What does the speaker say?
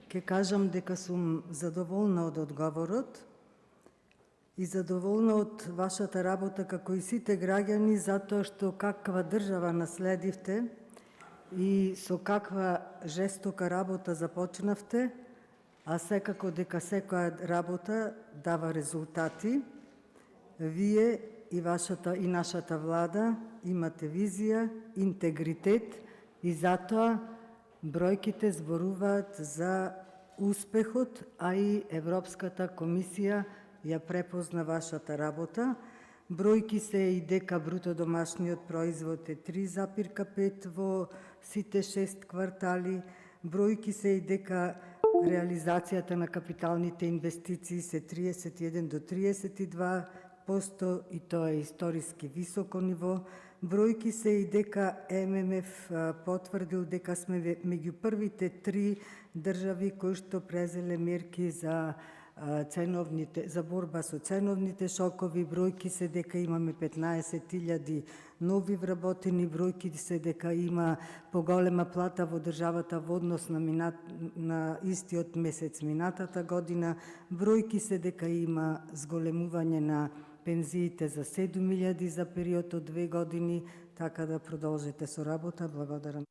Ке кажам дека сум задоволна од одговорот и задоволна од вашата работа како и сите граѓани, затоа што каква држава наследивте и со каква жестока работа започнавте, а секако дека секоја работа дава резултати. Вие и нашата влада имате визија, интегритет и затоа бројките зборуваат за успехот, а и Европската комисија ја препозна вашата работа. Бројки се и дека бруто домашниот производ е 3,5 во сите 6 квартали. Бројки се и дека реализацијата на капиталните инвестиции се 31 до 32% и тоа е историски високо ниво. Бројки се и дека ММФ потврдил дека сме меѓу првите 3 држави кои што презеле мерки за борба со ценовните шокови. Бројки се дека имаме 15.000 нови вработени. Бројки се дека има поголема плата во државата во однос на истиот месец минатата година. Бројки се дека има зголемување на пензиите за 7.000 за период од 2 години, така да продолжите со работа. Благодарам.